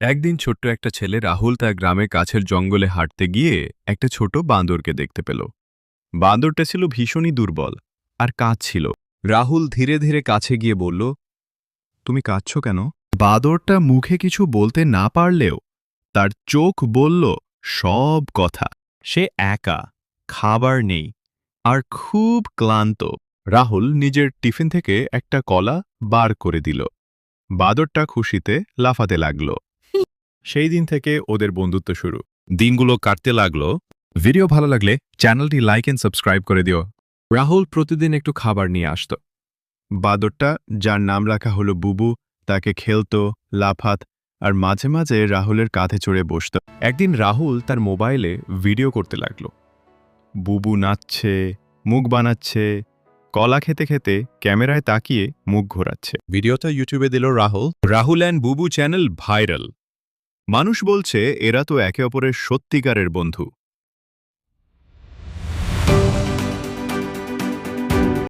একদিন ছোট্ট একটা ছেলে রাহুল তার গ্রামের কাছের জঙ্গলে হাঁটতে গিয়ে একটা ছোট বাঁদরকে দেখতে পেল। বাঁদরটা ছিল ভীষণই দুর্বল আর কাঁদছিল। রাহুল ধীরে ধীরে কাছে গিয়ে বলল, তুমি কাঁদছ কেন? বাঁদরটা মুখে কিছু বলতে না পারলেও তার চোখ বলল সব কথা। সে একা, খাবার নেই আর খুব ক্লান্ত। রাহুল নিজের টিফিন থেকে একটা কলা বার করে দিল। বাঁদরটা খুশিতে লাফাতে লাগল। সেই দিন থেকে ওদের বন্ধুত্ব শুরু। দিনগুলো কাটতে লাগলো। ভিডিও ভালো লাগলে চ্যানেলটি লাইক এন্ড সাবস্ক্রাইব করে দিও। রাহুল প্রতিদিন একটু খাবার নিয়ে আসত। বাঁদরটা, যার নাম রাখা হলো বুবু, তাকে খেলতো, লাফাত আর মাঝে মাঝে রাহুলের কাঁধে চড়ে বসত। একদিন রাহুল তার মোবাইলে ভিডিও করতে লাগলো। বুবু নাচছে, মুখ বানাচ্ছে, কলা খেতে খেতে ক্যামেরায় তাকিয়ে মুখ ঘোরাচ্ছে। ভিডিওটা ইউটিউবে দিল রাহুল। রাহুল অ্যান্ড বুবু চ্যানেল ভাইরাল। মানুষ বলছে এরা তো একে অপরের সত্যিকারের বন্ধু।